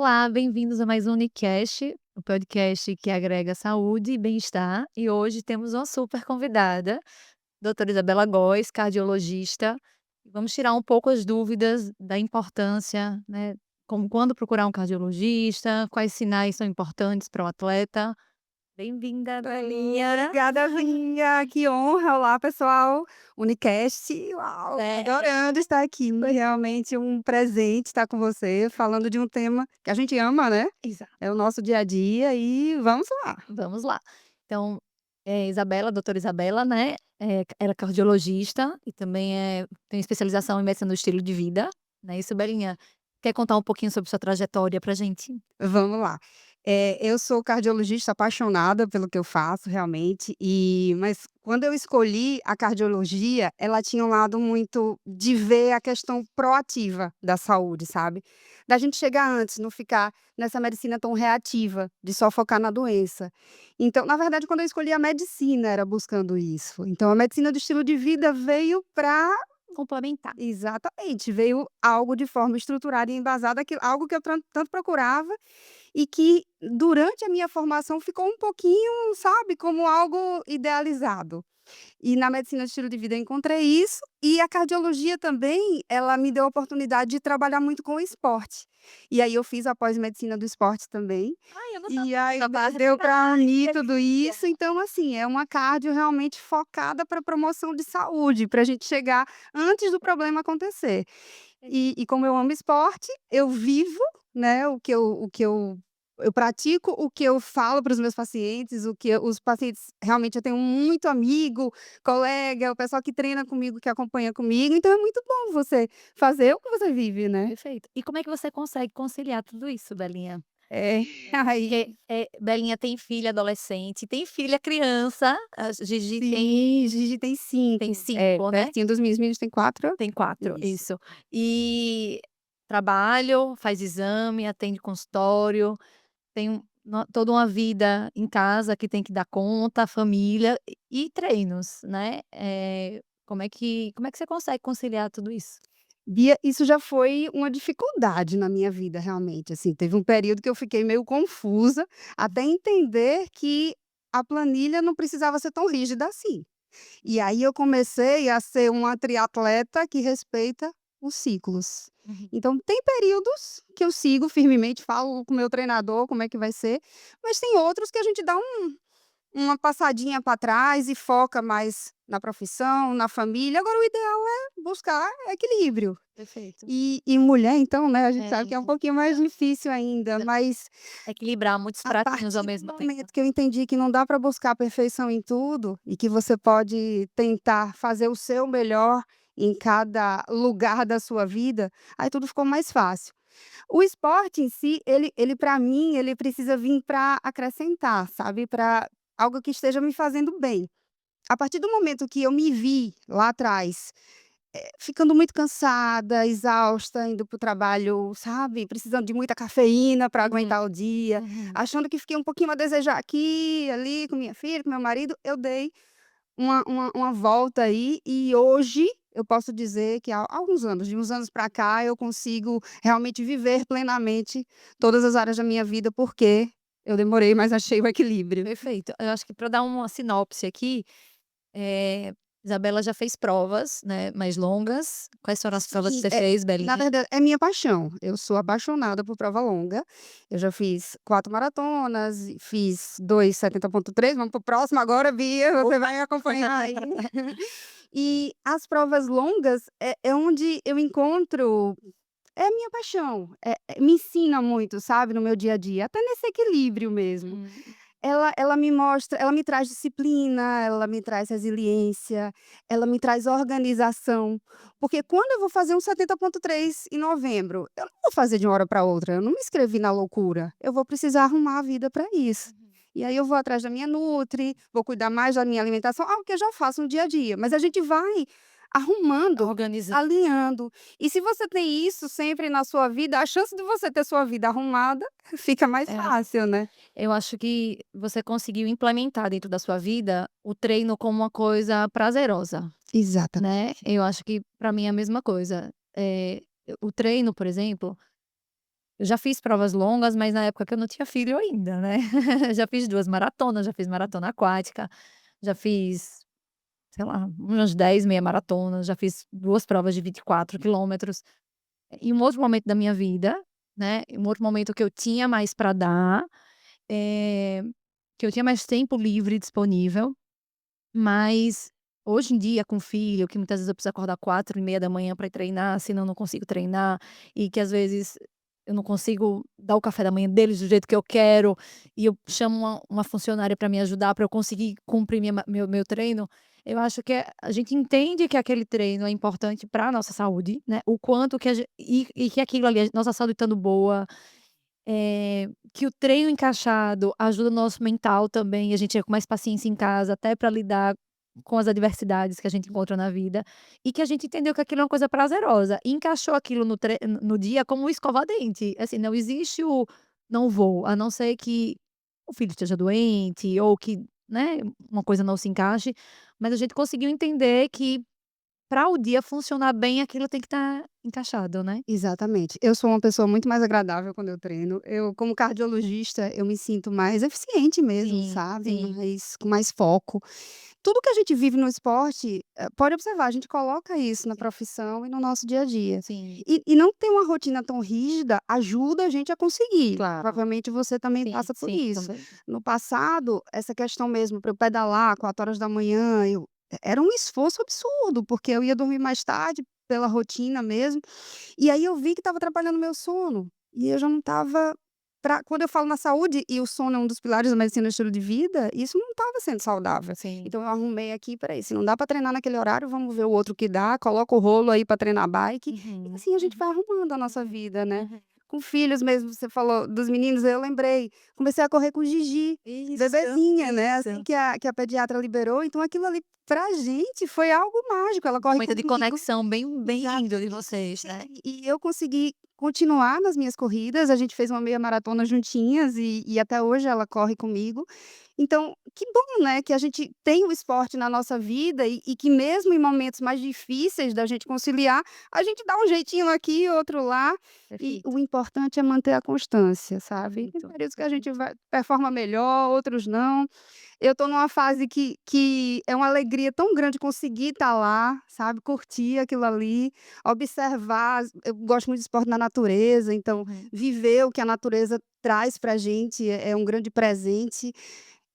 Olá, bem-vindos a mais um Unicast, o podcast que agrega saúde e bem-estar. E hoje temos uma super convidada, doutora Isabela Góes, cardiologista. Vamos tirar um pouco as dúvidas da importância, né, como quando procurar um cardiologista, quais sinais são importantes para o atleta. Bem-vinda, Belinha. Obrigada, Vinha. Que honra. Olá, pessoal. Unicast. Uau, É, adorando estar aqui. Foi realmente um presente estar com você, falando de um tema que a gente ama, né? exato. É o nosso dia a dia e vamos lá. Vamos lá. Então, Isabela, doutora Isabela, né, ela é cardiologista e também tem especialização em medicina do estilo de vida, né, isso, Belinha? Quer contar um pouquinho sobre sua trajetória pra gente? Vamos lá. Eu sou cardiologista apaixonada pelo que eu faço realmente, mas quando eu escolhi a cardiologia, ela tinha um lado muito de ver a questão proativa da saúde, sabe. Da gente chegar antes, não ficar nessa medicina tão reativa, de só focar na doença. Então, na verdade, quando eu escolhi a medicina, era buscando isso. Então a medicina do estilo de vida veio para. Complementar. Exatamente, veio algo de forma estruturada e embasada, algo que eu tanto procurava e que durante a minha formação ficou um pouquinho, sabe, como algo idealizado. E na medicina de estilo de vida eu encontrei isso, e a cardiologia também, ela me deu a oportunidade de trabalhar muito com o esporte. E aí eu fiz a pós-medicina do esporte também, Ai, eu não e sabia aí dessa parte. deu para Ai, que unir tudo delícia. isso. Então, assim, é uma cardio realmente focada para promoção de saúde, para a gente chegar antes do problema acontecer. E como eu amo esporte, eu vivo, né, o que eu pratico, o que eu falo para os meus pacientes, os pacientes realmente eu tenho muito amigo, colega, o pessoal que treina comigo, que acompanha comigo, então é muito bom você fazer o que você vive, né. Perfeito. E como é que você consegue conciliar tudo isso, Belinha? É, Porque, aí Belinha tem filha adolescente, tem filha criança, a Gigi sim, Gigi tem tem 5, 5, né? pertinho dos meus tem 4. Tem 4, Isso. isso. E trabalho, faz exame, atende consultório, tem toda uma vida em casa que tem que dar conta, família e treinos, né. Como é que você consegue conciliar tudo isso? Bia, isso já foi uma dificuldade na minha vida realmente, assim, teve um período que eu fiquei meio confusa, até entender que a planilha não precisava ser tão rígida assim. E aí eu comecei a ser uma triatleta que respeita os ciclos. Uhum. Então tem períodos que eu sigo firmemente, falo com o meu treinador como é que vai ser, mas tem outros que a gente dá uma passadinha para trás e foca mais na profissão, na família. Agora o ideal é buscar equilíbrio. Perfeito. E mulher então, né, a gente É, sabe que é um pouquinho mais difícil ainda, mas equilibrar muitos a pratinhos ao partir do mesmo tempo. momento que eu entendi que não dá para buscar a perfeição em tudo, e que você pode tentar fazer o seu melhor em cada lugar da sua vida, aí tudo ficou mais fácil. O esporte em si, ele para mim, ele precisa vir para acrescentar, sabe, para algo que esteja me fazendo bem. A partir do momento que eu me vi lá atrás, ficando muito cansada, exausta, indo para o trabalho, sabe, precisando de muita cafeína para Uhum, aguentar o dia, uhum. achando que fiquei um pouquinho a desejar aqui, ali, com minha filha, com meu marido, eu dei uma volta aí, e hoje eu posso dizer que há alguns anos, de uns anos para cá, eu consigo realmente viver plenamente todas as áreas da minha vida, porque eu demorei, mas achei o equilíbrio. Perfeito. Eu acho que para dar uma sinopse aqui, eh, Isabela já fez provas, né, mais longas. Quais foram as provas que Sim, você fez, na Belinha? verdade, é minha paixão. Eu sou apaixonada por prova longa. Eu já fiz 4 maratonas, e fiz 2 70,3. Vamos para o próximo agora, Bia, você vai acompanhar aí. E as provas longas é onde eu encontro é a minha paixão, me ensina muito, sabe, no meu dia a dia, até nesse equilíbrio mesmo. Uhum. Ela me mostra, ela me traz disciplina, ela me traz resiliência, ela me traz organização, porque quando eu vou fazer um 70,3 em novembro, eu não vou fazer de uma hora para outra, eu não me inscrevi na loucura, eu vou precisar arrumar a vida para isso. E aí eu vou atrás da minha nutri, vou cuidar mais da minha alimentação, algo que eu já faço no dia a dia, mas a gente vai arrumando, Organiza alinhando. E se você tem isso sempre na sua vida, a chance de você ter sua vida arrumada fica mais é, fácil, né. eu acho que você conseguiu implementar dentro da sua vida o treino como uma coisa prazerosa, né. Exatamente. Eu acho que para mim é a mesma coisa. O treino, por exemplo, Eu já fiz provas longas, mas na época que eu não tinha filho ainda, né. Já fiz 2 maratonas, já fiz maratona aquática, já fiz, sei lá, umas 10 meia maratonas, já fiz 2 provas de 24 quilômetros. Em um outro momento da minha vida, né, em um outro momento que eu tinha mais para dar, eh, que eu tinha mais tempo livre disponível, mas hoje em dia com filho, que muitas vezes eu preciso acordar 4h30 para ir treinar, senão eu não consigo treinar, e que às vezes eu não consigo dar o café da manhã deles do jeito que eu quero, e eu chamo uma funcionária para me ajudar, para eu conseguir cumprir meu treino. Eu acho que a gente entende que aquele treino é importante para nossa saúde, né, o quanto que a gen e que aquilo ali, a nossa saúde estando boa, que o treino encaixado ajuda o nosso mental também, a gente é com mais paciência em casa, até para lidar com as adversidades que a gente encontra na vida, e que a gente entendeu que aquilo é uma coisa prazerosa, e encaixou aquilo no dia como escovar dente, assim, não existe o "não vou", a não ser que o filho esteja doente ou que, né, uma coisa não se encaixe, mas a gente conseguiu entender que para o dia funcionar bem aquilo tem que estar encaixado, né. Exatamente. Eu sou uma pessoa muito mais agradável quando eu treino. Eu, como cardiologista, eu me sinto mais eficiente mesmo, Sim, sabe, sim, com mais foco. Tudo que a gente vive no esporte, pode observar, a gente coloca isso na sim, profissão e no nosso dia a dia. sim, E não ter uma rotina tão rígida ajuda a gente a conseguir. claro. Provavelmente você também Sim, passa por sim, isso. também. No passado, essa questão mesmo para eu pedalar 4h, era um esforço absurdo, porque eu ia dormir mais tarde pela rotina mesmo, e aí eu vi que estava atrapalhando meu sono, e eu já não estava quando eu falo na saúde, e o sono é um dos pilares da medicina do estilo de vida, isso não estava sendo saudável. Sim. Então eu arrumei aqui: "Espera aí, se não dá para treinar naquele horário, vamos ver o outro que dá, coloca o rolo aí para treinar bike", e Uhum, assim a gente uhum, vai arrumando a nossa uhum, vida, né. uhum. Com filhos mesmo, você falou dos meninos, eu lembrei, comecei a correr com o Gigi, Isso, bebezinha, né, assim isso. que a pediatra liberou, então aquilo ali pra gente foi algo mágico, ela corre Momento de comigo. conexão bem lindo de Exatamente. vocês, né. E eu consegui continuar nas minhas corridas, a gente fez uma meia maratona juntinhas e até hoje ela corre comigo. Então, que bom, né, que a gente tem o esporte na nossa vida e que mesmo em momentos mais difíceis da gente conciliar, a gente dá um jeitinho aqui, outro lá, e Perfeito, o importante é manter a constância, sabe. Tem perfeito, períodos que a gente perfeito. vai performa melhor, outros não. Eu estou numa fase que é uma alegria tão grande conseguir estar lá, sabe, curtir aquilo ali, observar. Eu gosto muito de esporte na natureza, então Uhum, viver o que a natureza traz pra gente é um grande presente.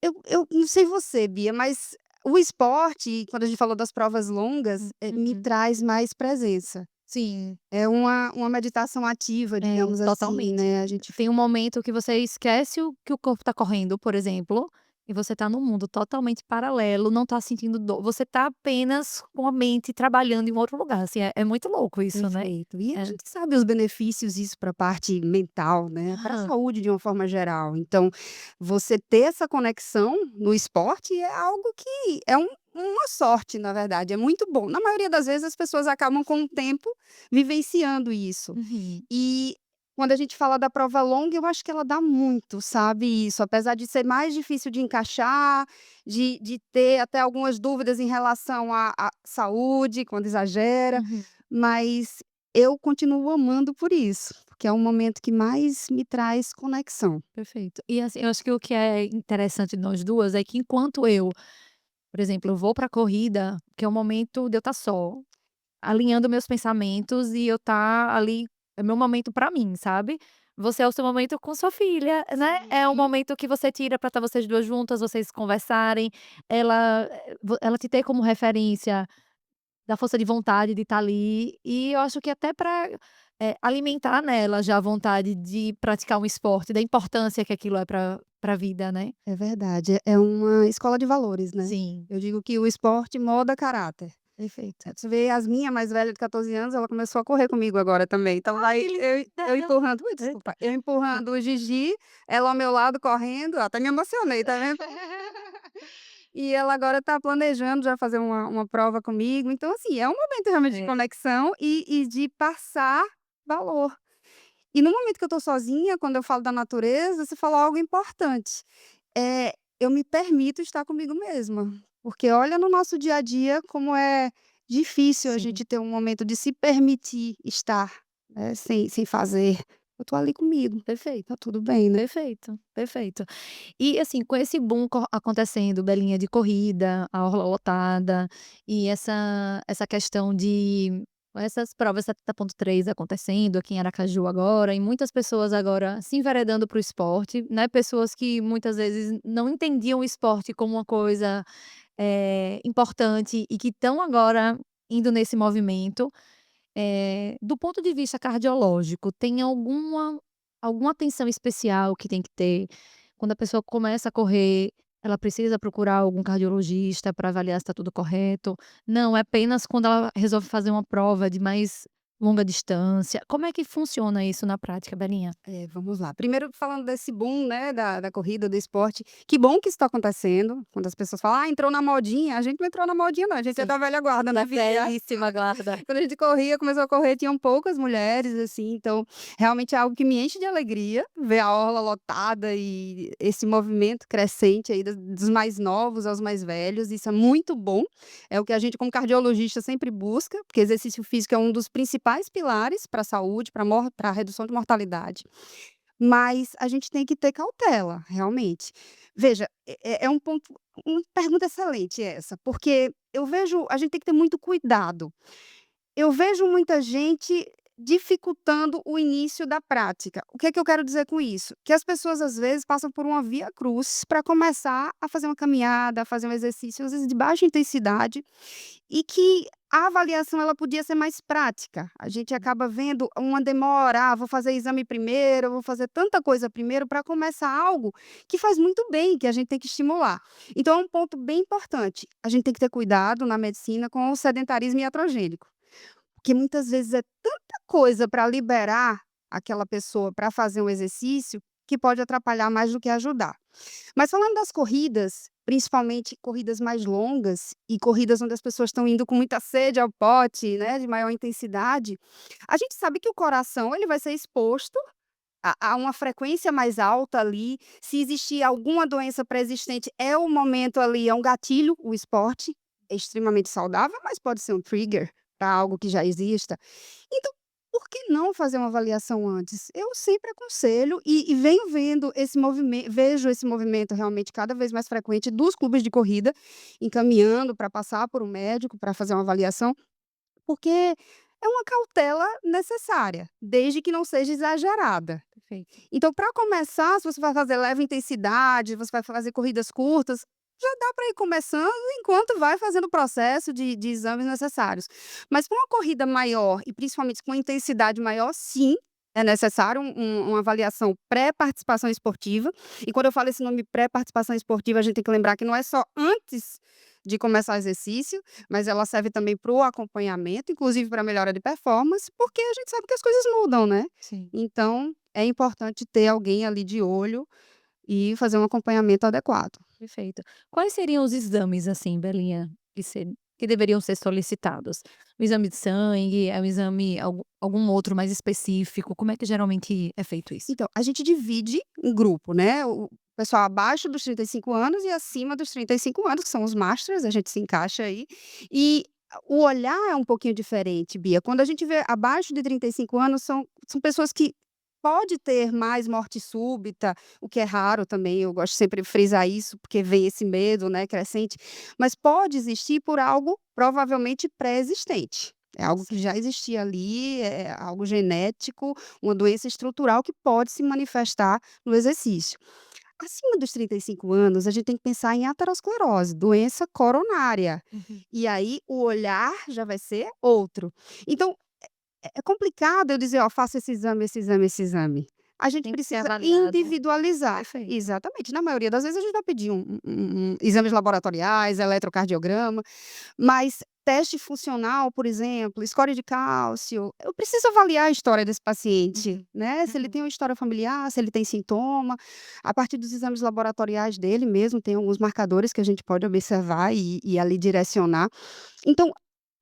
Eu não sei você, Bia, mas o esporte, quando a gente falou das provas longas, me uhum. traz mais presença. Sim, É uma meditação ativa, é, digamos assim, totalmente. né, a gente Tem um momento que você esquece o que o corpo tá correndo, por exemplo, e você tá num mundo totalmente paralelo, não tá sentindo dor, você tá apenas com a mente trabalhando em um outro lugar, assim, é muito louco isso, né. perfeito. E a É. gente sabe os benefícios isso para a parte mental, né, para a Aham. saúde de uma forma geral. Então, você ter essa conexão no esporte é algo que é uma sorte, na verdade, é muito bom. Na maioria das vezes as pessoas acabam com o tempo vivenciando isso. Uhum. E quando a gente fala da prova longa, eu acho que ela dá muito, sabe, isso. Apesar de ser mais difícil de encaixar, de ter até algumas dúvidas em relação à saúde, quando exagera, Uhum. mas eu continuo amando por isso, porque é um momento que mais me traz conexão. Perfeito. E assim, eu acho que o que é interessante de nós duas é que enquanto eu, por exemplo, eu vou pra corrida, que é o momento de eu estar só, alinhando meus pensamentos e eu estar ali, é meu momento pra mim, sabe. Você é o seu momento com sua filha, né, é o Sim. momento que você tira pra estar vocês 2 juntas, vocês conversarem, ela, ela te ter como referência da força de vontade de estar ali, e eu acho que até pra, alimentar nela já a vontade de praticar um esporte, da importância que aquilo é pra vida, né. É verdade, é uma escola de valores, né. Sim, Eu digo que o esporte molda caráter. perfeito. Você vê as minha mais velha de 14 anos, ela começou a correr comigo agora também, então Ai, vai que eu linda. empurrando ui, Eita. desculpa, eu empurrando o Gigi, ela ao meu lado correndo, até me emocionei, tá vendo? E ela agora tá planejando já fazer uma prova comigo, então assim, é um momento realmente de É. conexão e de passar valor. E no momento que eu tô sozinha, quando eu falo da natureza, você falou algo importante. Eu me permito estar comigo mesma, porque olha no nosso dia a dia como é difícil a Sim. gente ter um momento de se permitir estar, né, sem fazer. eu tô ali comigo, Perfeito, tá tudo bem, né. perfeito, perfeito. E, assim, com esse boom acontecendo, Belinha, de corrida, a orla lotada, e essa questão de essas provas 70.3 acontecendo aqui em Aracaju agora, e muitas pessoas agora se enveredando para o esporte, né, pessoas que muitas vezes não entendiam o esporte como uma coisa, importante e que estão agora indo nesse movimento. Do ponto de vista cardiológico, tem alguma atenção especial que tem que ter? Quando a pessoa começa a correr, ela precisa procurar algum cardiologista para avaliar se está tudo correto? Não, é apenas quando ela resolve fazer uma prova de mais longa distância. Como é que funciona isso na prática, Belinha? Vamos lá. Primeiro falando desse boom, né, da corrida, do esporte, que bom que isso está acontecendo, quando as pessoas falam: "Ah, entrou na modinha", a gente não entrou na modinha não, a gente é Sim, da velha guarda, né, filha. velhíssima guarda. Quando a gente corria, começou a correr, tinham poucas mulheres, assim, então realmente é algo que me enche de alegria, ver a orla lotada e esse movimento crescente aí dos mais novos aos mais velhos, isso é muito bom, é o que a gente como cardiologista sempre busca, porque exercício físico é um dos principais pilares para a saúde, para a redução de mortalidade. Mas a gente tem que ter cautela, realmente. Veja, é um ponto uma pergunta excelente essa, porque eu vejo a gente tem que ter muito cuidado. Eu vejo muita gente dificultando o início da prática. O que é que eu quero dizer com isso? Que as pessoas, às vezes, passam por uma via cruz para começar a fazer uma caminhada, a fazer um exercício, às vezes de baixa intensidade, e que a avaliação ela podia ser mais prática. A gente acaba vendo uma demora, vou fazer exame primeiro, vou fazer tanta coisa primeiro para começar algo que faz muito bem, que a gente tem que estimular. Então é um ponto bem importante. A gente tem que ter cuidado na medicina com o sedentarismo iatrogênico. Porque muitas vezes é tanta coisa para liberar aquela pessoa para fazer um exercício, que pode atrapalhar mais do que ajudar. Mas falando das corridas, principalmente corridas mais longas e corridas onde as pessoas estão indo com muita sede ao pote, né, de maior intensidade, a gente sabe que o coração ele vai ser exposto a uma frequência mais alta ali. Se existir alguma doença pré-existente, é o momento ali, é um gatilho, o esporte é extremamente saudável, mas pode ser um trigger para algo que já exista. Então, por que não fazer uma avaliação antes? Eu sempre aconselho e venho vendo esse movimento, vejo esse movimento realmente cada vez mais frequente dos clubes de corrida, encaminhando para passar por um médico para fazer uma avaliação, porque é uma cautela necessária, desde que não seja exagerada. Perfeito. Então, para começar, se você vai fazer leve intensidade, você vai fazer corridas curtas, já dá para ir começando enquanto vai fazendo o processo de exames necessários. Mas para uma corrida maior e principalmente com intensidade maior, sim, é necessário uma avaliação pré-participação esportiva. E quando eu falo esse nome pré-participação esportiva, a gente tem que lembrar que não é só antes de começar o exercício, mas ela serve também para o acompanhamento, inclusive para melhora de performance, porque a gente sabe que as coisas mudam, né? Sim. Então, é importante ter alguém ali de olho e fazer um acompanhamento adequado. Perfeito. Quais seriam os exames, assim, Belinha, que deveriam ser solicitados? O exame de sangue, é um exame algum outro mais específico? Como é que geralmente é feito isso? Então, a gente divide em grupo, né, o pessoal abaixo dos 35 anos e acima dos 35 anos, que são os masters, a gente se encaixa aí. E o olhar é um pouquinho diferente, Bia. Quando a gente vê abaixo de 35 anos, são pessoas que pode ter mais morte súbita, o que é raro também, eu gosto sempre de frisar isso, porque vem esse medo, né, crescente, mas pode existir por algo provavelmente pré-existente. É algo que já existia ali, é algo genético, uma doença estrutural que pode se manifestar no exercício. Acima dos 35 anos, a gente tem que pensar em aterosclerose, doença coronária. Uhum. E aí o olhar já vai ser outro. Então, é complicado eu dizer: "Ó, faça esse exame, esse exame, esse exame". A gente Tem que ser precisa avaliado. individualizar. Perfeito. Exatamente. Na maioria das vezes a gente vai pedir exames laboratoriais, eletrocardiograma, mas teste funcional, por exemplo, score de cálcio, eu preciso avaliar a história desse paciente, Uhum. né, se ele Uhum. tem uma história familiar, se ele tem sintoma. A partir dos exames laboratoriais dele mesmo, tem alguns marcadores que a gente pode observar e ali direcionar. Então,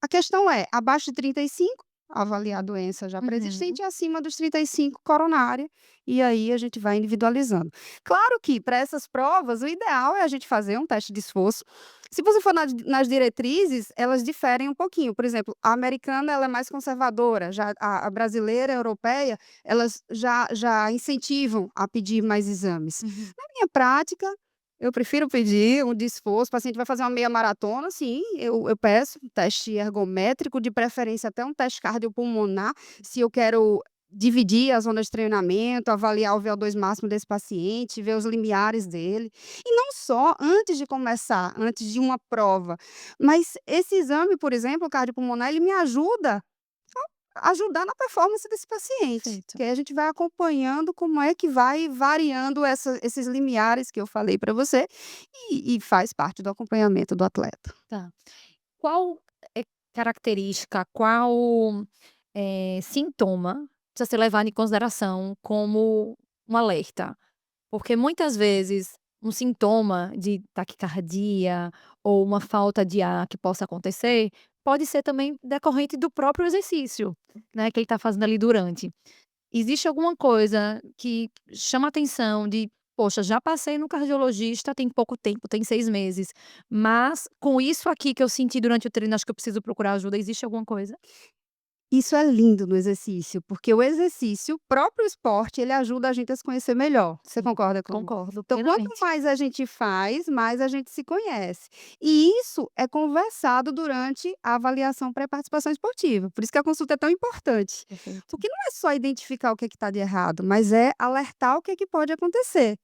a questão é, abaixo de 35, avaliar a doença já Uhum. pré-existente, e acima dos 35, coronária, e aí a gente vai individualizando. Claro que para essas provas, o ideal é a gente fazer um teste de esforço, Se você for nas diretrizes, elas diferem um pouquinho. Por exemplo, a americana ela é mais conservadora, já a brasileira, a europeia, elas já incentivam a pedir mais exames. Uhum. Na minha prática, eu prefiro pedir um esforço, o paciente vai fazer uma meia maratona, sim, eu peço um teste ergométrico, de preferência até um teste cardiopulmonar, se eu quero dividir a zona de treinamento, avaliar o VO2 máximo desse paciente, ver os limiares dele. E não só antes de começar, antes de uma prova, mas esse exame, por exemplo, o cardiopulmonar, ele me ajuda a ajudar na performance desse paciente, Perfeito. que aí a gente vai acompanhando como é que vai variando esses limiares que eu falei para você, e faz parte do acompanhamento do atleta. Tá. Qual característica, qual, sintoma precisa ser levado em consideração como um alerta? Porque muitas vezes um sintoma de taquicardia ou uma falta de ar que possa acontecer, pode ser também decorrente do próprio exercício, né, que ele está fazendo ali durante. Existe alguma coisa que chama atenção de: "Poxa, já passei no cardiologista tem pouco tempo, tem 6 meses, mas com isso aqui que eu senti durante o treino, acho que eu preciso procurar ajuda", existe alguma coisa? Isso é lindo no exercício, porque o exercício, o próprio esporte, ele ajuda a gente a se conhecer melhor. Você Sim, concorda comigo? concordo Então, quanto plenamente. mais a gente faz, mais a gente se conhece. E isso é conversado durante a avaliação pré-participação esportiva. Por isso que a consulta é tão importante. Perfeito. Porque não é só identificar o que está de errado, mas é alertar o que, é que pode acontecer.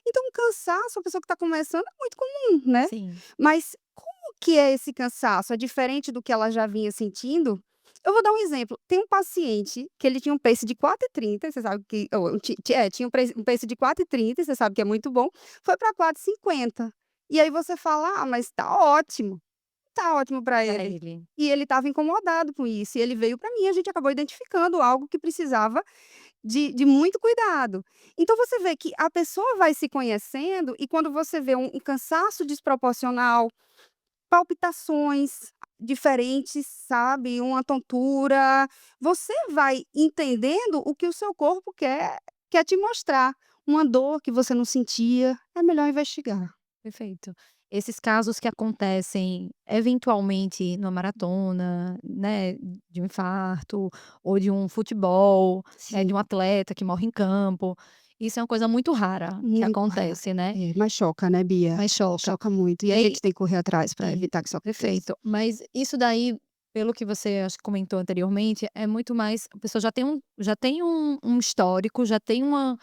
Então, um cansaço, a pessoa que está começando, é muito comum, né? Sim. Mas como que é esse cansaço? É diferente do que ela já vinha sentindo? Eu vou dar um exemplo, tem um paciente que ele tinha um pace de 4,30, você sabe que ou tinha um pace de 4,30, você sabe que é muito bom, foi para 4,50. E aí você fala: "Ah, mas tá ótimo para Pra ele". ele. E ele estava incomodado com isso, e ele veio para mim, a gente acabou identificando algo que precisava de muito cuidado. Então você vê que a pessoa vai se conhecendo, e quando você vê um cansaço desproporcional, palpitações diferentes, sabe, uma tontura, você vai entendendo o que o seu corpo quer te mostrar. Uma dor que você não sentia, é melhor investigar. Perfeito. Esses casos que acontecem eventualmente numa maratona, né, de um infarto ou de um futebol, né, de Sim, um atleta que morre em campo, isso é uma coisa muito rara que muito raro. acontece, né, É, mas choca, né, Bia? mas choca. Choca muito, e E a aí gente tem que correr atrás para sim, evitar que isso aconteça. perfeito. Mas isso daí, pelo que você acho que comentou anteriormente, é muito mais a pessoa já tem um histórico, já tem uma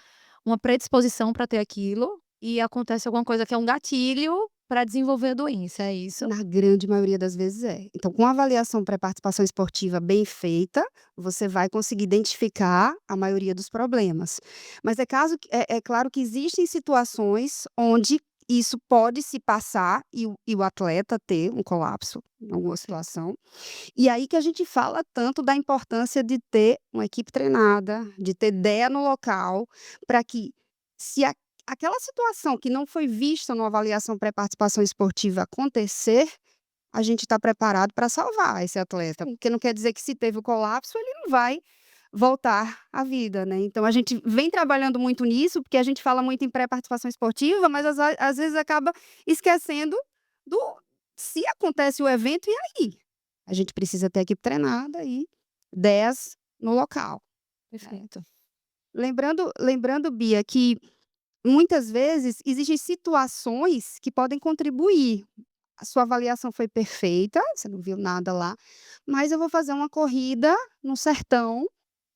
predisposição para ter aquilo, e acontece alguma coisa que é um gatilho para desenvolver a doença, é isso? Na grande maioria das vezes é. Então, com a avaliação pré-participação esportiva bem feita, você vai conseguir identificar a maioria dos problemas. Mas é claro que existem situações onde isso pode se passar e o atleta ter um colapso em alguma situação. E aí que a gente fala tanto da importância de ter uma equipe treinada, de ter ideia no local, para que se aquela situação que não foi vista numa avaliação pré-participação esportiva acontecer, a gente está preparado para salvar esse atleta, Sim. porque não quer dizer que se teve o colapso, ele não vai voltar à vida, né. Então a gente vem trabalhando muito nisso, porque a gente fala muito em pré-participação esportiva, mas às vezes acaba esquecendo do se acontece o evento, e aí? A gente precisa ter a equipe treinada e 10 no local, né. Perfeito. Lembrando, Bia, que muitas vezes existem situações que podem contribuir. A sua avaliação foi perfeita, você não viu nada lá, mas eu vou fazer uma corrida no sertão,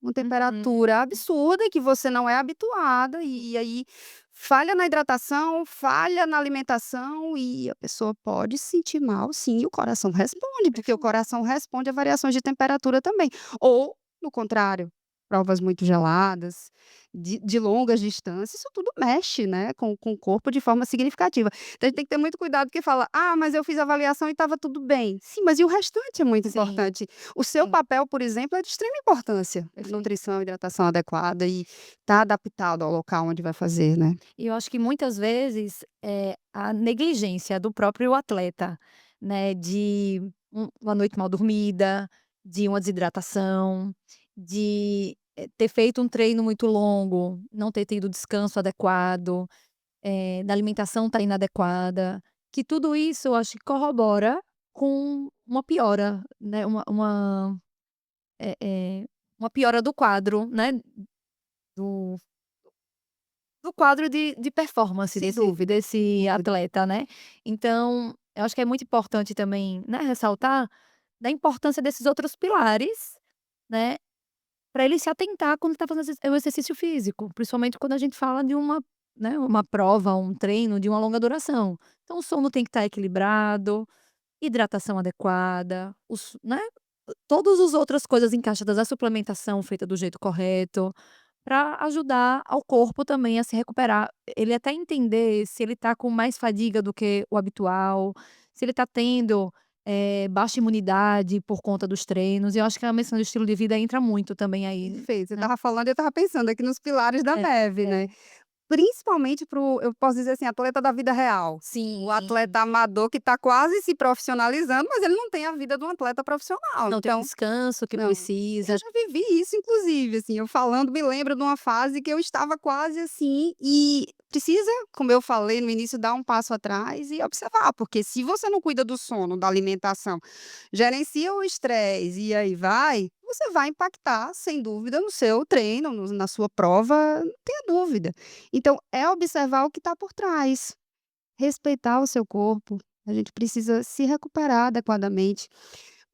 uma Uhum. temperatura absurda que você não é habituada, e aí falha na hidratação, falha na alimentação, e a pessoa pode se sentir mal, sim, e o coração responde, porque o Perfeito. coração responde a variações de temperatura também. Ou, no contrário, provas muito geladas, de longas distâncias, isso tudo mexe, né, com o corpo de forma significativa. Então a gente tem que ter muito cuidado, porque fala: "Ah, mas eu fiz a avaliação e estava tudo bem". Sim, mas e o restante é muito Sim, importante. O seu sim, papel, por exemplo, é de extrema importância. perfeito. Nutrição, hidratação adequada e estar adaptado ao local onde vai fazer, né. E eu acho que muitas vezes, a negligência do próprio atleta, né, de uma noite mal dormida, de uma desidratação, de, ter feito um treino muito longo, não ter tido descanso adequado, da alimentação estar inadequada, que tudo isso eu acho que corrobora com uma piora, né, eh eh, uma piora do quadro, né, do quadro de performance Sem desse dúvida, sem desse dúvida. atleta, né. Então, eu acho que é muito importante também, né, ressaltar da importância desses outros pilares, né, para ele se atentar quando está fazendo o exercício físico, principalmente quando a gente fala de uma, né, uma prova, um treino de uma longa duração. Então o sono tem que estar equilibrado, hidratação adequada, né, todos os outras coisas encaixadas, a suplementação feita do jeito correto, para ajudar ao corpo também a se recuperar. Ele até entender se ele está com mais fadiga do que o habitual, se ele está tendo, baixa imunidade por conta dos treinos, e eu acho que a menção do estilo de vida entra muito também aí, Perfeito, você né. estava falando, eu estava pensando aqui nos pilares da É, neve, né. é. Principalmente para o eu posso dizer assim, atleta da vida real. Sim. O atleta amador que está quase se profissionalizando, mas ele não tem a vida de um atleta profissional, Não tem o então descanso que não, eu precisa. já vivi isso inclusive, assim, eu falando me lembro de uma fase que eu estava quase assim, e precisa, como eu falei no início, dar um passo atrás e observar, porque se você não cuida do sono, da alimentação, gerencia o estresse e aí vai, você vai impactar sem dúvida no seu treino, na sua prova, não tenha dúvida. Então é observar o que está por trás, respeitar o seu corpo, a gente precisa se recuperar adequadamente.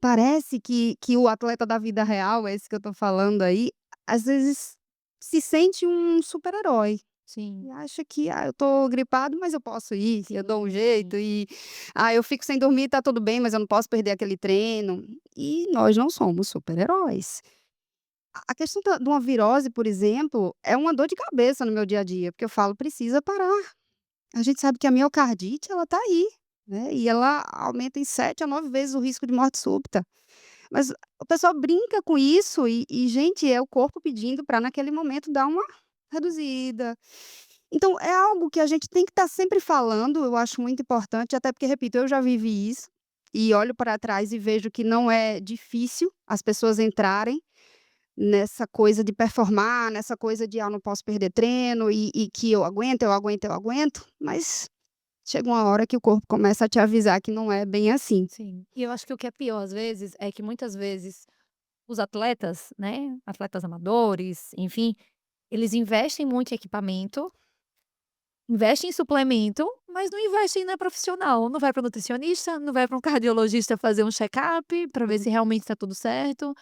Parece que o atleta da vida real, esse que eu tô falando aí, às vezes se sente um super-herói Sim, e acha que: "Ah, eu tô gripado, mas eu posso ir, eu dou um sim, sim. jeito", e "Ah, eu fico sem dormir, tá tudo bem, mas eu não posso perder aquele treino". E nós não somos super-heróis. A questão de uma virose, por exemplo, é uma dor de cabeça no meu dia a dia, porque eu falo: "Precisa parar". A gente sabe que a miocardite, ela tá aí, né, e ela aumenta em 7 a 9 vezes o risco de morte súbita. Mas o pessoal brinca com isso e gente, é o corpo pedindo para naquele momento dar uma reduzida. Então é algo que a gente tem que estar sempre falando, eu acho muito importante, até porque, repito, eu já vivi isso, e olho para trás e vejo que não é difícil as pessoas entrarem nessa coisa de performar, nessa coisa de: "Ah, não posso perder treino", e que eu aguento, eu aguento, eu aguento, mas chega uma hora que o corpo começa a te avisar que não é bem assim. Sim. E eu acho que o que é pior às vezes, é que muitas vezes os atletas, né, atletas amadores, enfim, eles investem muito em equipamento, investem em suplemento, mas não investem na profissional. Não vai para o nutricionista, não vai para um cardiologista fazer um check-up para ver se realmente está tudo certo.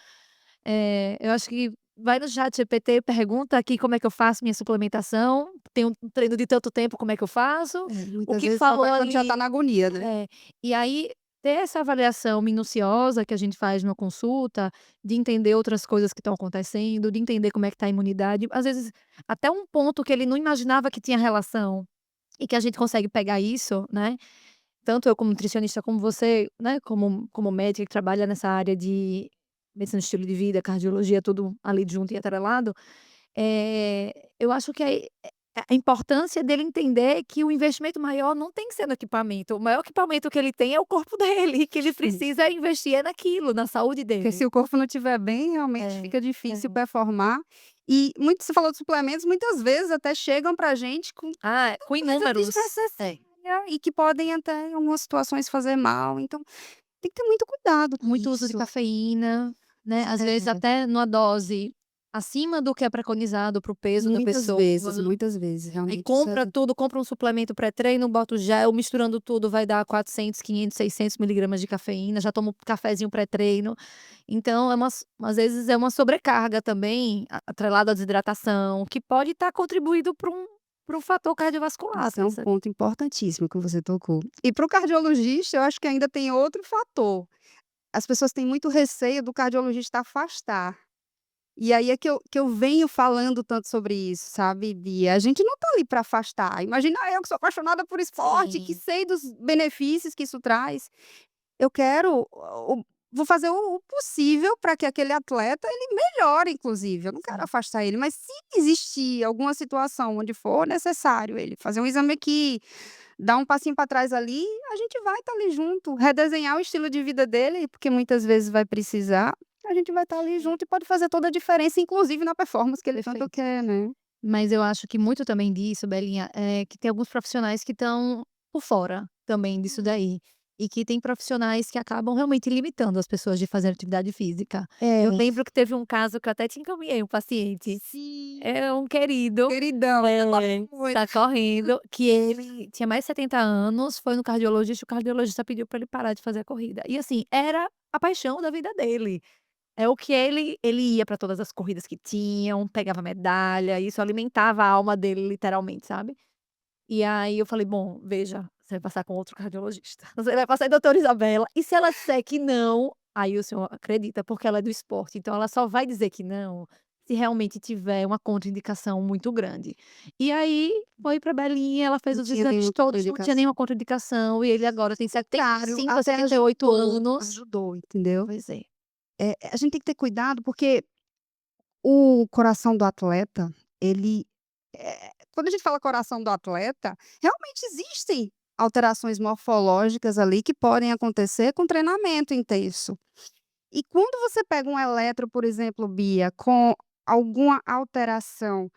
Eu acho que vai no ChatGPT, pergunta aqui como é que eu faço minha suplementação, tenho um treino de tanto tempo, como é que eu faço? É, O muitas que vezes só falou vai quando já tá ali. na agonia, né. É, e aí ter essa avaliação minuciosa que a gente faz numa consulta, de entender outras coisas que estão acontecendo, de entender como é que tá a imunidade, às vezes até um ponto que ele não imaginava que tinha relação, e que a gente consegue pegar isso, né, tanto eu como nutricionista, como você, né, como médica que trabalha nessa área de medicina do estilo de vida, cardiologia, tudo ali junto e atrelado, eu acho que a importância dele entender que o investimento maior não tem que ser no equipamento, o maior equipamento que ele tem é o corpo dele, que ele precisa investir é naquilo, na saúde Porque dele. se o corpo não estiver bem, realmente É, fica difícil é. performar. E muito você falou de suplementos, muitas vezes até chegam pra gente com Ah, com coisa inúmeros. desnecessária É. e que podem até em algumas situações fazer mal, então tem que ter muito cuidado com Muito uso de isso. cafeína, né, às vezes É, até numa dose acima do que é preconizado para o peso da pessoa. muitas vezes, Aí realmente isso é compra tudo, compra um suplemento pré-treino, bota o gel, misturando tudo vai dar 400, 500, 600 miligramas de cafeína, já toma um cafezinho pré-treino. Então é às vezes é uma sobrecarga também, atrelado à desidratação, que pode estar contribuindo para um fator cardiovascular, isso é um pensa. ponto importantíssimo que você tocou. E para o cardiologista, eu acho que ainda tem outro fator. As pessoas têm muito receio do cardiologista afastar. E aí é que eu venho falando tanto sobre isso, sabe, Bia. A gente não tá ali para afastar. Imagina eu que sou apaixonada por esporte, que Sim, sei dos benefícios que isso traz. Eu quero o vou fazer o possível para que aquele atleta ele melhore inclusive, eu não quero sim. afastar ele, mas se existir alguma situação onde for necessário ele fazer um exame aqui, dar um passinho para trás ali, a gente vai estar ali junto, redesenhar o estilo de vida dele, porque muitas vezes vai precisar, a gente vai estar ali junto e pode fazer toda a diferença, inclusive na performance que ele tanto Perfeito. quer, né. Mas eu acho que muito também disso, Belinha, é que tem alguns profissionais que estão por fora. também disso daí. E que tem profissionais que acabam realmente limitando as pessoas de fazer atividade física. Eu É. lembro que teve um caso que eu até te encaminhei um paciente, Sim, é um querido, queridão, ele tá correndo muito. tá correndo, que ele tinha mais de 70 anos, foi no cardiologista, o cardiologista pediu para ele parar de fazer a corrida. E assim, era a paixão da vida dele. É o que ele ia para todas as corridas que tinham, pegava medalha, isso alimentava a alma dele literalmente, sabe. E aí eu falei: "Bom, veja, você vai passar com outro cardiologista, você vai passar em doutora Isabela, e se ela disser que não, aí o senhor acredita, porque ela é do esporte, então ela só vai dizer que não, se realmente tiver uma contraindicação muito grande". E aí foi pra Belinha, ela fez Não os tinha exames nenhuma todos, não tinha contraindicação. nenhuma contraindicação, e ele agora tem setenta e Contrário, cinco ou até 78 ajudou, anos. ajudou, entendeu. Pois é. A gente tem que ter cuidado, porque o coração do atleta, ele, quando a gente fala coração do atleta, realmente existem alterações morfológicas ali que podem acontecer com treinamento intenso. E quando você pega um eletro, por exemplo, Bia, com alguma alteração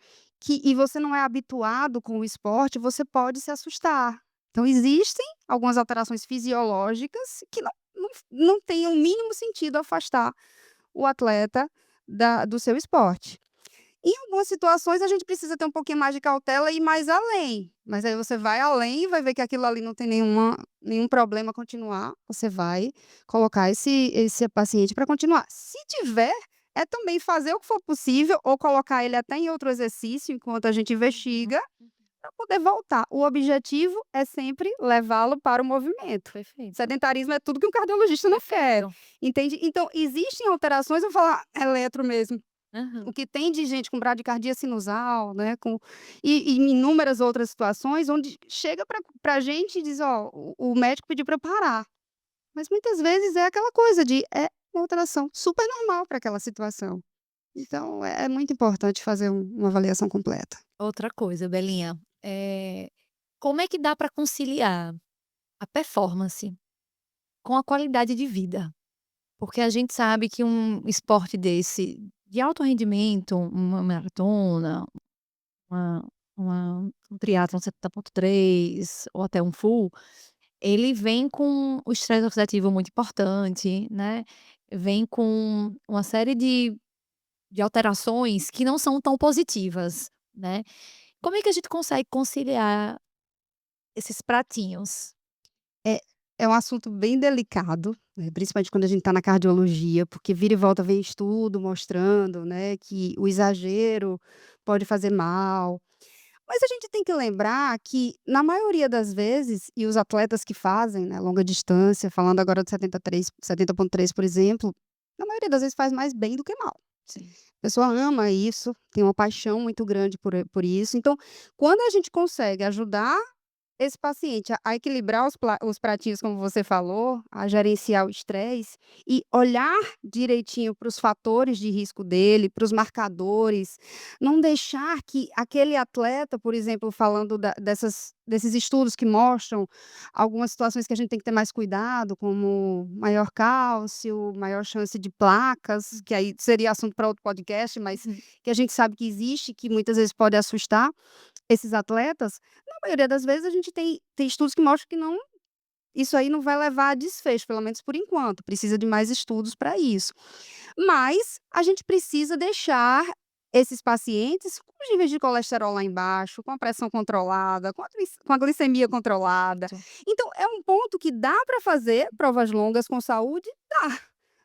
e você não é habituado com o esporte, você pode se assustar. Então existem algumas alterações fisiológicas que não têm o mínimo sentido afastar o atleta do seu esporte. Em algumas situações, a gente precisa ter um pouquinho mais de cautela e ir mais além, mas aí você vai além e vai ver que aquilo ali não tem nenhum problema continuar, você vai colocar esse paciente para continuar. Se tiver, é também fazer o que for possível ou colocar ele até em outro exercício enquanto a gente Uhum. investiga, para poder voltar. O objetivo é sempre levá-lo para o movimento. Perfeito, Sedentarismo é tudo que um cardiologista não quer, perfeito. entende? Então existem alterações, eu vou falar eletro mesmo, o Aham. que tem de gente com bradicardia sinusal, né, e inúmeras outras situações onde chega para a gente e diz: "Ó, o médico pediu para parar", mas muitas vezes é aquela coisa de uma alteração super normal para aquela situação. Então é muito importante fazer uma avaliação completa. Outra coisa, Belinha, como é que dá para conciliar a performance com a qualidade de vida? Porque a gente sabe que um esporte desse, de alto rendimento, uma maratona, uma um triatlon 70.3 ou até um full, ele vem com o estresse oxidativo muito importante, né, vem com uma série de alterações que não são tão positivas, né. Como é que a gente consegue conciliar esses pratinhos? É é um assunto bem delicado, né, principalmente quando a gente está na cardiologia, porque vira e volta vem estudo mostrando, né, que o exagero pode fazer mal. Mas a gente tem que lembrar que, na maioria das vezes, e os atletas que fazem, né, longa distância, falando agora do 70.3, por exemplo, na maioria das vezes faz mais bem do que mal. Sim. A pessoa ama isso, tem uma paixão muito grande por isso. Então, quando a gente consegue ajudar esse paciente a equilibrar os pratinhos, como você falou, a gerenciar o estresse e olhar direitinho para os fatores de risco dele, para os marcadores, não deixar que aquele atleta, por exemplo, falando desses estudos que mostram algumas situações que a gente tem que ter mais cuidado, como maior cálcio, maior chance de placas, que aí seria assunto para outro podcast, mas Uhum. que a gente sabe que existe, que muitas vezes pode assustar esses atletas. Na maioria das vezes a gente tem estudos que mostram que não, isso aí não vai levar a desfecho, pelo menos por enquanto, precisa de mais estudos para isso. Mas a gente precisa deixar esses pacientes com os níveis de colesterol lá embaixo, com a pressão controlada, com a glicemia controlada. Certo. Então é um ponto que dá para fazer provas longas com saúde? Dá,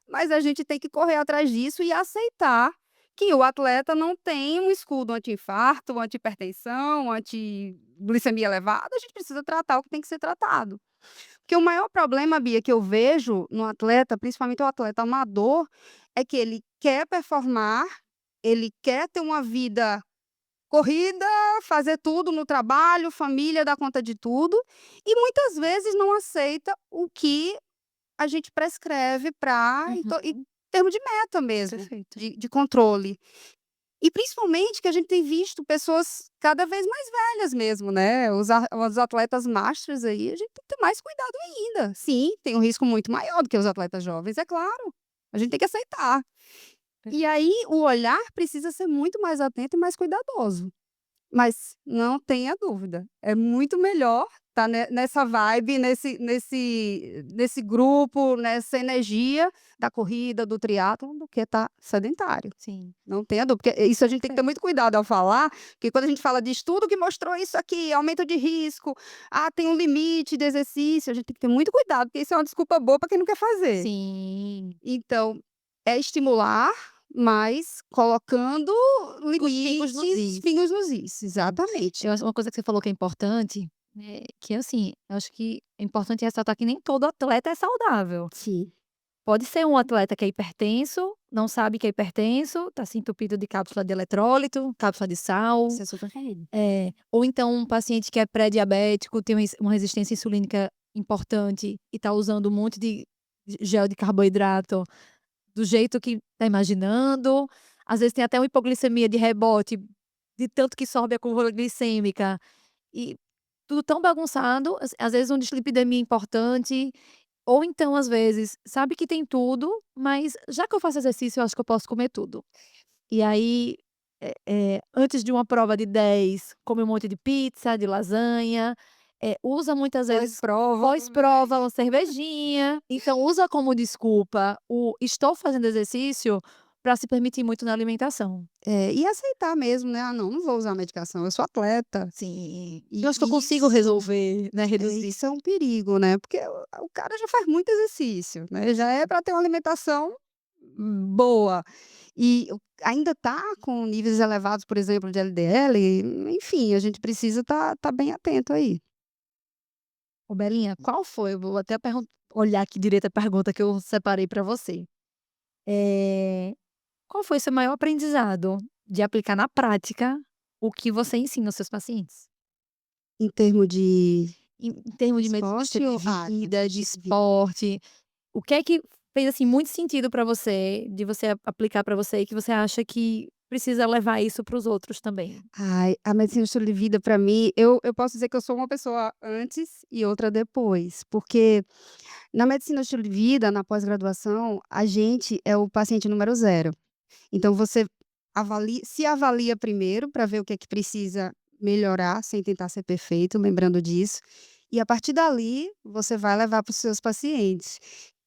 mas a gente tem que correr atrás disso e aceitar que o atleta não tem um escudo anti-infarto, anti-hipertensão, anti-glicemia elevada, a gente precisa tratar o que tem que ser tratado. Porque o maior problema, Bia, que eu vejo no atleta, principalmente o atleta amador, é que ele quer performar, ele quer ter uma vida corrida, fazer tudo no trabalho, família, dar conta de tudo, e muitas vezes não aceita o que a gente prescreve para em Uhum. termo de meta mesmo, Perfeito. de controle. E principalmente que a gente tem visto pessoas cada vez mais velhas mesmo, né, os atletas masters aí, a gente tem que ter mais cuidado ainda. Sim, tem um risco muito maior do que os atletas jovens, é claro, a gente tem que aceitar. E Perfeito. aí o olhar precisa ser muito mais atento e mais cuidadoso. Mas não tenha dúvida, é muito melhor tá nessa vibe, nesse grupo, nessa energia da corrida, do triatlon, do que estar sedentário. Sim. Não tenha dúvida, porque isso a gente tem que ter muito cuidado ao falar, porque quando a gente fala de estudo que mostrou isso aqui, aumento de risco, tem um limite de exercício, a gente tem que ter muito cuidado, porque isso é uma desculpa boa para quem não quer fazer. Sim. Então, é estimular, mas colocando Os pingos nos limites, is. pingos nos is, exatamente. Eu acho uma coisa que você falou que é importante, que assim, eu acho que é importante ressaltar que nem todo atleta é saudável. Sim. Pode ser um atleta que é hipertenso, não sabe que é hipertenso, tá se entupido de cápsula de eletrólito, cápsula de sal, Isso é super comum. ou então um paciente que é pré-diabético, tem uma resistência insulínica importante e tá usando um monte de gel de carboidrato do jeito que tá imaginando. Às vezes tem até uma hipoglicemia de rebote, de tanto que sobe a curva glicêmica, e tudo tão bagunçado, às vezes uma dislipidemia importante, ou então às vezes sabe que tem tudo, mas já que eu faço exercício eu acho que eu posso comer tudo. E aí, antes de uma prova de 10 come um monte de pizza, de lasanha, usa muitas vezes Pós-prova também. pós-prova uma cervejinha, então usa como desculpa o "estou fazendo exercício" para se permitir muito na alimentação. É, e aceitar mesmo, né: "Ah não, não vou usar medicação, eu sou atleta". Sim, eu E acho que eu consigo resolver, né, reduzir. isso é um perigo, né, porque o cara já faz muito exercício, né, já é para ter uma alimentação boa. E ainda tá com níveis elevados, por exemplo, de LDL, enfim, a gente precisa estar bem atento aí. Ô Belinha, qual foi, eu vou até olhar aqui direito a pergunta que eu separei para você. Eh, Qual foi seu maior aprendizado de aplicar na prática o que você ensina aos seus pacientes? Em termo de Em termos de medida esporte de ou vida, de estilo de vida? esporte, o que é que fez, assim, muito sentido para você, de você aplicar para você e que você acha que precisa levar isso para os outros também? Ai, a medicina do estilo de vida para mim, eu posso dizer que eu sou uma pessoa antes e outra depois, porque na medicina do estilo de vida, na pós-graduação, a gente é o paciente número zero. Então você se avalia primeiro para ver o que é que precisa melhorar, sem tentar ser perfeito, lembrando disso, e a partir dali você vai levar para os seus pacientes.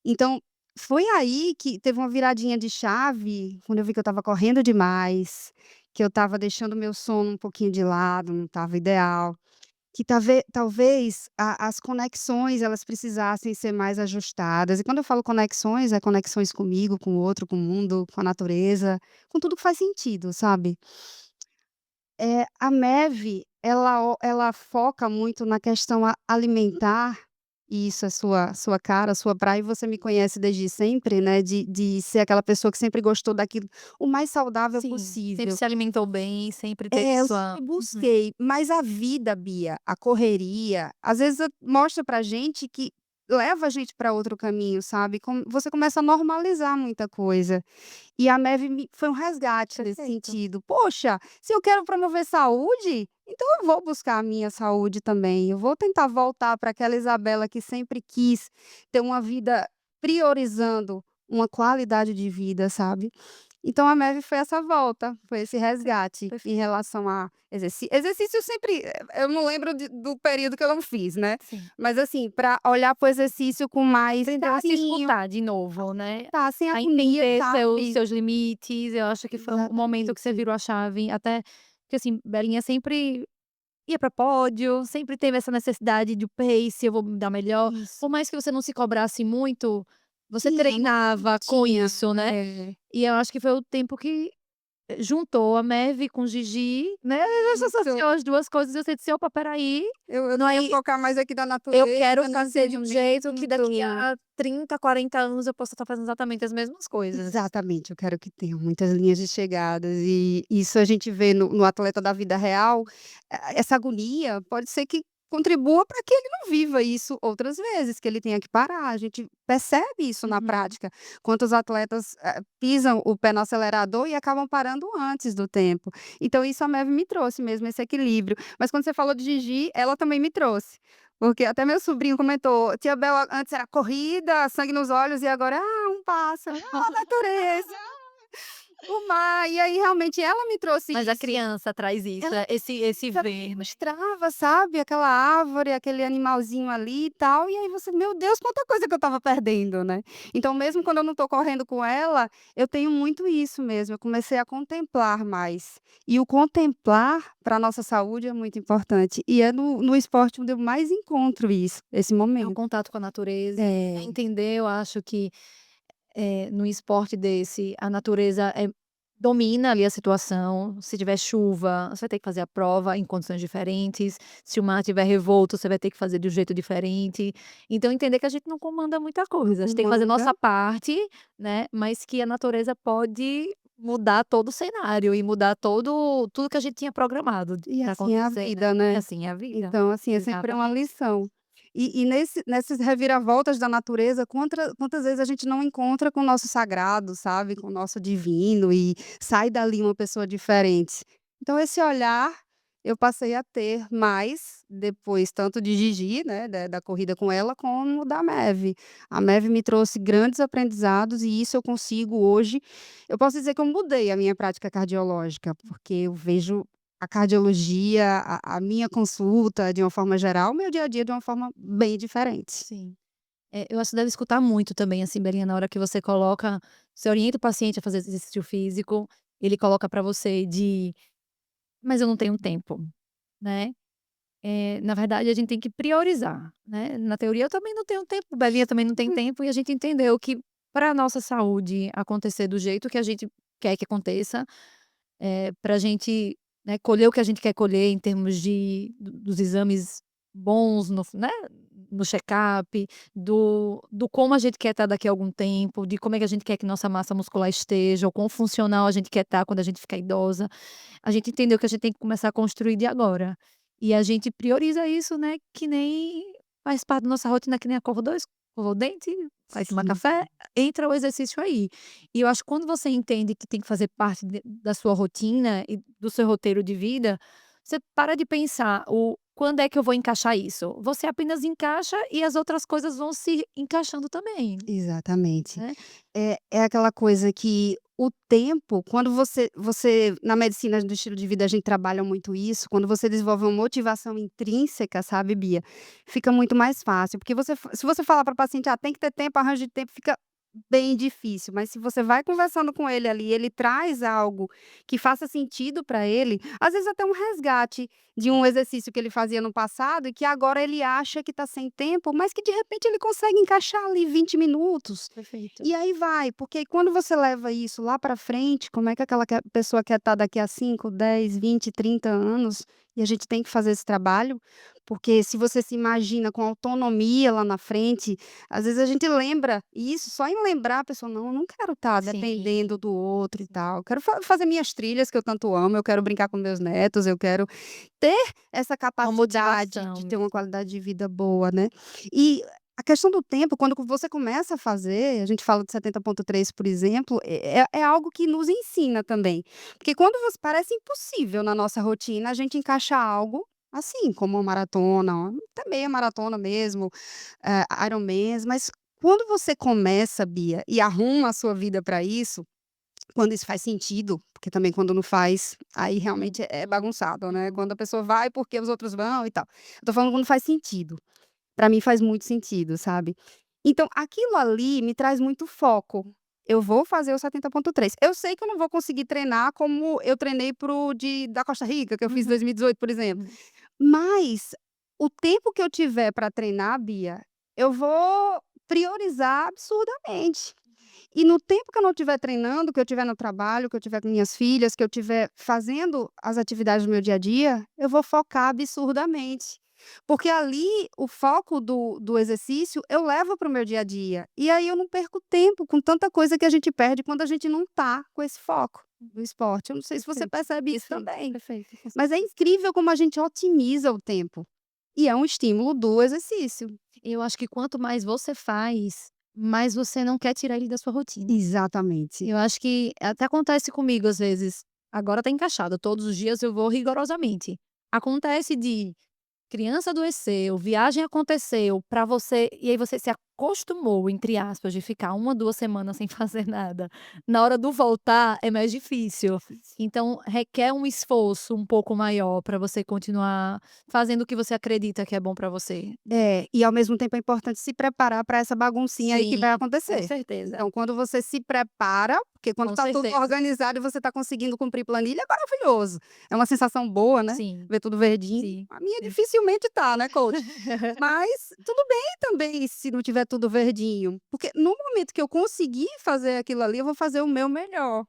Então, foi aí que teve uma viradinha de chave, quando eu vi que eu estava correndo demais, que eu estava deixando o meu sono um pouquinho de lado, não estava ideal, que talvez as conexões elas precisassem ser mais ajustadas, e quando eu falo conexões, é conexões comigo, com o outro, com o mundo, com a natureza, com tudo que faz sentido, sabe. A MEV, ela foca muito na questão alimentar, e isso é sua cara, sua praia, e você me conhece desde sempre, né, de ser aquela pessoa que sempre gostou daquilo o mais saudável Sim, sempre possível. se alimentou bem, sempre teve É, eu sua. sempre Uhum. busquei, mas a vida, Bia, a correria, às vezes mostra pra gente que leva a gente para outro caminho, sabe, você começa a normalizar muita coisa. E a neve foi um resgate nesse Perfeito. sentido. "Poxa, se eu quero promover saúde, então eu vou buscar a minha saúde também, eu vou tentar voltar para aquela Isabela que sempre quis ter uma vida priorizando uma qualidade de vida", sabe. Então a neve foi essa volta, foi esse resgate em Perfeito. relação a exercício eu sempre eu não lembro do período que eu não fiz, né, Sim. mas assim, para olhar para o exercício com mais Aprendeu a se carinho, escutar de novo, né, tá, sem a agonia, entender sabe. seus limites, eu acho que foi o momento que você Exatamente. virou a chave, até porque, assim, Belinha sempre ia pra pódio, sempre teve essa necessidade de pace, eu vou me dar melhor, Isso. por mais que você não se cobrasse muito, você Tinha, no fundo treinava com tinha. isso, né, É, e eu acho que foi o tempo que juntou a Maeve com o Gigi, né, isso. associou as 2 coisas, eu disse: "Opa, espera aí, Eu não queria é. focar mais aqui da Eu natureza, quero no fazer de um jeito que daqui ensinamento. a 30, 40 anos eu possa estar fazendo exatamente as mesmas coisas." Exatamente, eu quero que tenha muitas linhas de chegadas, e isso a gente vê no atleta da vida real, essa agonia pode ser que contribua para que ele não viva isso outras vezes, que ele tenha que parar, a gente percebe isso na Uhum. prática, quantos atletas, pisam o pé no acelerador e acabam parando antes do tempo. Então isso a Mav me trouxe mesmo, esse equilíbrio. Mas quando você falou de Gigi, ela também me trouxe, porque até meu sobrinho comentou: "Tia Bel antes era corrida, sangue nos olhos e agora, um pássaro, a natureza". o mar, e aí realmente ela me trouxe Mas a isso. criança traz isso, Ela esse já ver, né. mostrava, sabe, aquela árvore, aquele animalzinho ali e tal, e aí você: "Meu Deus, quanta coisa que eu estava perdendo", né. Então mesmo quando eu não estou correndo com ela, eu tenho muito isso mesmo, eu comecei a contemplar mais. E o contemplar para a nossa saúde é muito importante, e é no esporte onde eu mais encontro isso, esse É o momento. contato com a natureza, é É, entender, eu acho que num esporte desse, a natureza, domina ali a situação. Se tiver chuva, você vai ter que fazer a prova em condições diferentes. Se o mar estiver revolto, você vai ter que fazer de um jeito diferente. Então entender que a gente não comanda muita coisa, a gente tem que fazer manda. nossa parte, né, mas que a natureza pode mudar todo o cenário e mudar tudo que a gente tinha programado E para assim é a acontecer, né. vida, E né. assim é a vida. Então, assim, é sempre uma Exatamente. lição. E nessas reviravoltas da natureza, quantas vezes a gente não encontra com o nosso sagrado, sabe, com o nosso divino e sai dali uma pessoa diferente. Então esse olhar eu passei a ter mais depois, tanto de Gigi, né, da corrida com ela, como da Meve. A Meve me trouxe grandes aprendizados e isso eu consigo hoje eu posso dizer que eu mudei a minha prática cardiológica, porque eu vejo a cardiologia, a minha consulta, de uma forma geral, o meu dia a dia de uma forma bem diferente. Sim. Eu acho que deve escutar muito também, assim, Belinha, na hora que você orienta o paciente a fazer exercício físico, ele coloca pra você de: "Mas eu não tenho tempo", né. Na verdade a gente tem que priorizar, né. Na teoria eu também não tenho tempo, Belinha também não tem tempo, e a gente entendeu que pra nossa saúde acontecer do jeito que a gente quer que aconteça, pra gente, né, colher o que a gente quer colher em termos dos exames bons né, no check-up, do como a gente quer estar daqui a algum tempo, de como é que a gente quer que nossa massa muscular esteja, ou quão funcional a gente quer estar quando a gente ficar idosa. A gente entendeu que a gente tem que começar a construir de agora. E a gente prioriza isso, né, que nem faz parte da nossa rotina, que nem escovou o dente, vai tomar Sim, café, entra o exercício aí. E eu acho que quando você entende que tem que fazer parte da sua rotina e do seu roteiro de vida, você para de pensar o quando é que eu vou encaixar isso? Você apenas encaixa e as outras coisas vão se encaixando também, exatamente. né. É aquela coisa que o tempo, quando você na medicina do estilo de vida a gente trabalha muito isso, quando você desenvolve uma motivação intrínseca, sabe, Bia, fica muito mais fácil, porque se você falar para o paciente: "Ah, tem que ter tempo, arranje tempo", fica bem difícil, mas se você vai conversando com ele ali, ele traz algo que faça sentido para ele, às vezes até um resgate de um exercício que ele fazia no passado e que agora ele acha que está sem tempo, mas que de repente ele consegue encaixar ali 20 minutos. Perfeito. E aí vai, porque quando você leva isso lá para frente, como é que aquela pessoa quer estar daqui a 5, 10, 20, 30 anos, e a gente tem que fazer esse trabalho, porque se você se imagina com autonomia lá na frente, às vezes a gente lembra isso, só em lembrar a pessoa: "Não, eu não quero estar Sim, dependendo do outro e sim. tal, eu quero fazer minhas trilhas que eu tanto amo, eu quero brincar com meus netos, eu quero ter essa Uma capacidade motivação de ter uma mesmo. qualidade de vida boa", né. E a questão do tempo, quando você começa a fazer, a gente fala de 70,3, por exemplo, é algo que nos ensina também. Porque quando você parece impossível na nossa rotina a gente encaixar algo, assim, como uma maratona, até meia maratona mesmo, Ironmans, mas quando você começa, Bia, e arruma a sua vida para isso, quando isso faz sentido, porque também quando não faz, aí Uhum, realmente é bagunçado, né, uhum. quando a pessoa vai porque os outros vão e tal. Eu tô falando quando faz sentido. Pra mim faz muito sentido, sabe. Então aquilo ali me traz muito foco. Eu vou fazer o 70,3. Eu sei que eu não vou conseguir treinar como eu treinei para o da Costa Rica, que eu fiz em Uhum, 2018, por exemplo, uhum. mas o tempo que eu tiver pra treinar, Bia, eu vou priorizar absurdamente. E no tempo que eu não estiver treinando, que eu estiver no trabalho, que eu estiver com minhas filhas, que eu estiver fazendo as atividades do meu dia a dia, eu vou focar absurdamente. Porque ali o foco do exercício eu levo para o meu dia a dia. E aí eu não perco tempo com tanta coisa que a gente perde quando a gente não tá com esse foco do esporte. Eu não sei se você Perfeito, percebe isso perfeito, também. perfeito, com Mas é certeza. incrível como a gente otimiza o tempo. E é um estímulo do exercício. Eu acho que quanto mais você faz, mais você não quer tirar ele da sua rotina. Exatamente. Eu acho que até acontece comigo às vezes, agora tá encaixado, todos os dias eu vou rigorosamente. Acontece de criança adoeceu, viagem aconteceu, pra você e aí você se acostumou, entre aspas, de ficar 1, 2 semanas sem fazer nada, na hora do voltar é mais difícil. Então requer um esforço um pouco maior para você continuar fazendo o que você acredita que é bom para você. É, e ao mesmo tempo é importante se preparar para essa baguncinha aí que Sim, vai com acontecer. certeza, Então quando você se prepara, porque quando com tá tudo certeza. organizado e você tá conseguindo cumprir planilha, é maravilhoso. É uma sensação boa, né, Sim, ver tudo verdinho. sim, A minha sim. dificilmente tá, né, coach. Mas tudo bem também se não tiver tudo verdinho, porque no momento que eu conseguir fazer aquilo ali, eu vou fazer o meu melhor.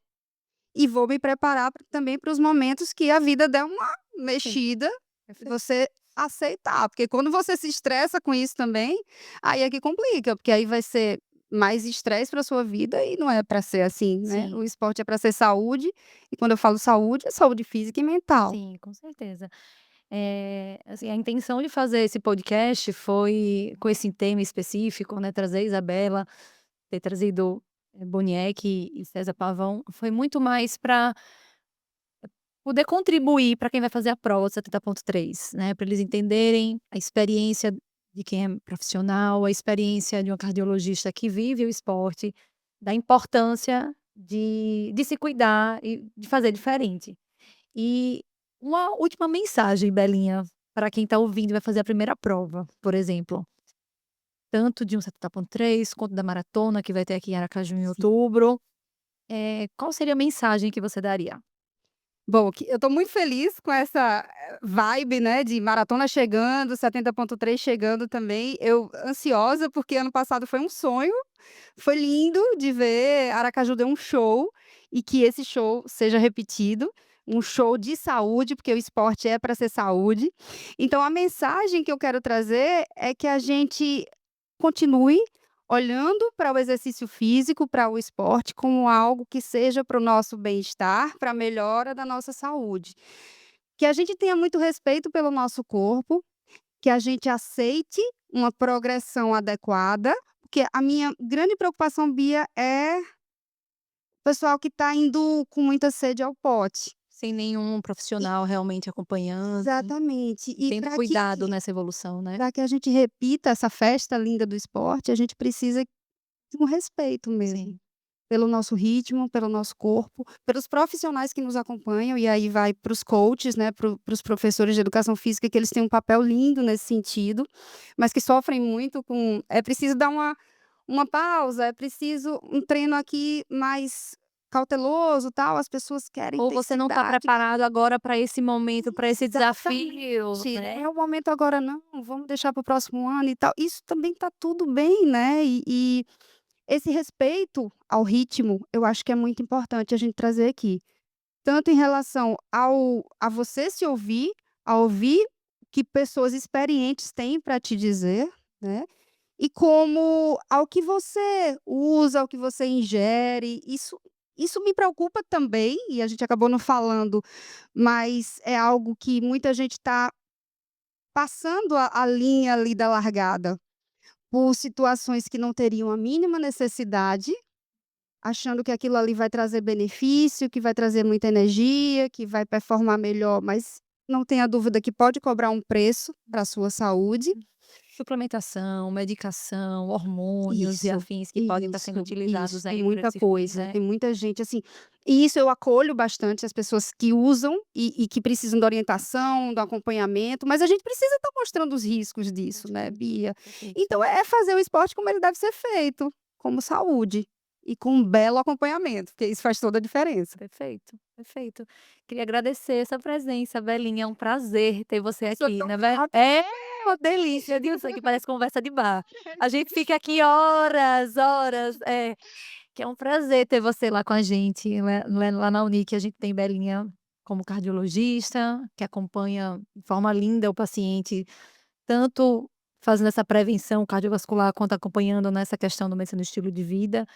E vou me preparar também para os momentos que a vida der uma Sim, mexida, perfeito. você aceitar, porque quando você se estressa com isso também, aí é que complica, porque aí vai ser mais estresse para sua vida e não é para ser assim, né. Sim, O esporte é para ser saúde, e quando eu falo saúde, é saúde física e mental. sim, com certeza. Assim, a intenção de fazer esse podcast foi com esse tema específico, né, trazer a Isabela, ter trazido, Boniek e César Pavão, foi muito mais para poder contribuir para quem vai fazer a prova do 70.3, né, para eles entenderem a experiência de quem é profissional, a experiência de uma cardiologista que vive o esporte, da importância de se cuidar e de fazer diferente. E uma última mensagem, Belinha, para quem está ouvindo e vai fazer a primeira prova, por exemplo, tanto de um 70.3 quanto da maratona que vai ter aqui em Aracaju em outubro, qual seria a mensagem que você daria? Bom, que eu estou muito feliz com essa vibe, né, de maratona chegando, 70.3 chegando também. Eu ansiosa, porque ano passado foi um sonho, foi lindo de ver. Aracaju deu um show e que esse show seja repetido, um show de saúde, porque o esporte é para ser saúde. Então a mensagem que eu quero trazer é que a gente continue olhando para o exercício físico, para o esporte, como algo que seja para o nosso bem-estar, para a melhora da nossa saúde. Que a gente tenha muito respeito pelo nosso corpo, que a gente aceite uma progressão adequada, porque a minha grande preocupação, Bia, é o pessoal que está indo com muita sede ao pote. Sem nenhum profissional realmente acompanhando Exatamente. e E tendo cuidado nessa evolução, né? para que a gente repita essa festa linda do esporte, a gente precisa de um respeito mesmo. Sim, Pelo nosso ritmo, pelo nosso corpo, pelos profissionais que nos acompanham, e aí vai para os coaches, né, para os professores de educação física, que eles têm um papel lindo nesse sentido, mas que sofrem muito com é preciso dar uma pausa, é preciso um treino aqui mais cauteloso, tal, as pessoas querem ou você não está intensidade. preparado agora para esse momento, para esse desafio, Exatamente, não né? é o momento agora não, vamos deixar para o próximo ano e tal. Isso também está tudo bem, né, e esse respeito ao ritmo, eu acho que é muito importante a gente trazer aqui. Tanto em relação a você se ouvir, a ouvir o que pessoas experientes têm para te dizer, né, e como ao que você usa, ao que você ingere, isso me preocupa também, e a gente acabou não falando, mas é algo que muita gente está passando a linha ali da largada, por situações que não teriam a mínima necessidade. Achando que aquilo ali vai trazer benefício, que vai trazer muita energia, que vai performar melhor, mas não tenha dúvida que pode cobrar um preço para a sua saúde. Suplementação, medicação, hormônios e Isso, afins que podem estar sendo isso, utilizados tem aí por muita esse fim, coisa, né? tem muita gente assim, e isso eu acolho bastante as pessoas que usam e que precisam de orientação, do acompanhamento, mas a gente precisa estar mostrando os riscos disso, né, Perfeito, Bia. perfeito. Então é fazer o esporte como ele deve ser feito, como saúde, e com um belo acompanhamento, porque isso faz toda a diferença. Perfeito, perfeito. Queria agradecer essa presença, Belinha, é um prazer ter você Passou aqui, tão né, Be rápido. é uma delícia, viu, isso aqui parece conversa de bar. A gente fica aqui horas, horas, que é um prazer ter você lá com a gente, lá na Unic a gente tem Belinha como cardiologista, que acompanha de forma linda o paciente, tanto fazendo essa prevenção cardiovascular, quanto acompanhando nessa questão do medicina do estilo de vida.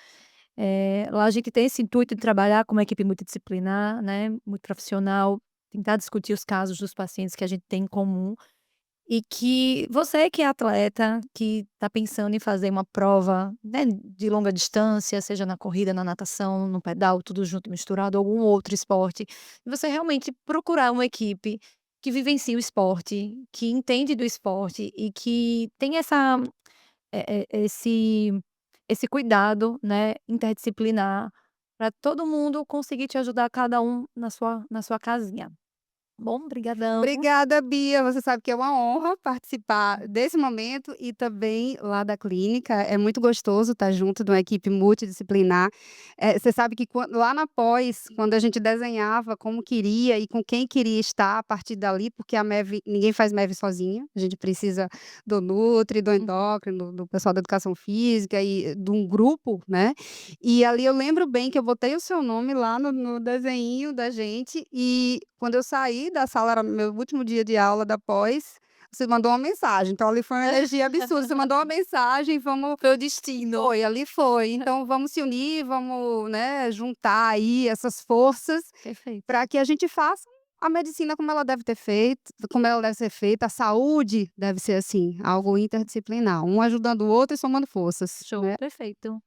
Lá a gente tem esse intuito de trabalhar com uma equipe multidisciplinar, né, muito profissional, tentar discutir os casos dos pacientes que a gente tem em comum, e que você que é atleta, que está pensando em fazer uma prova, né, de longa distância, seja na corrida, na natação, no pedal, tudo junto e misturado, algum outro esporte, você realmente procurar uma equipe que vivencie o esporte, que entende do esporte e que tem esse cuidado, né, interdisciplinar, para todo mundo conseguir te ajudar, cada um na sua casinha. Bom, brigadão. Obrigada, Bia. Você sabe que é uma honra participar desse momento e também lá da clínica. É muito gostoso estar junto de uma equipe multidisciplinar. Você sabe que lá na pós, quando a gente desenhava como queria e com quem queria estar a partir dali, porque a MEV, ninguém faz MEV sozinha. A gente precisa do Nutri, do Uhum. endócrino, do pessoal da educação física e de um grupo, né? E ali eu lembro bem que eu botei o seu nome lá no desenho da gente, e quando eu saí da sala, era meu último dia de aula da pós, você mandou uma mensagem, então ali foi uma energia absurda, você mandou uma mensagem: "Vamos". Foi o destino. Foi, ali foi. Então vamos se unir, vamos, né, juntar aí essas forças Perfeito. para que a gente faça a medicina como ela deve ter feito, como ela deve ser feita, a saúde deve ser assim, algo interdisciplinar, um ajudando o outro e somando forças, Show, né. perfeito.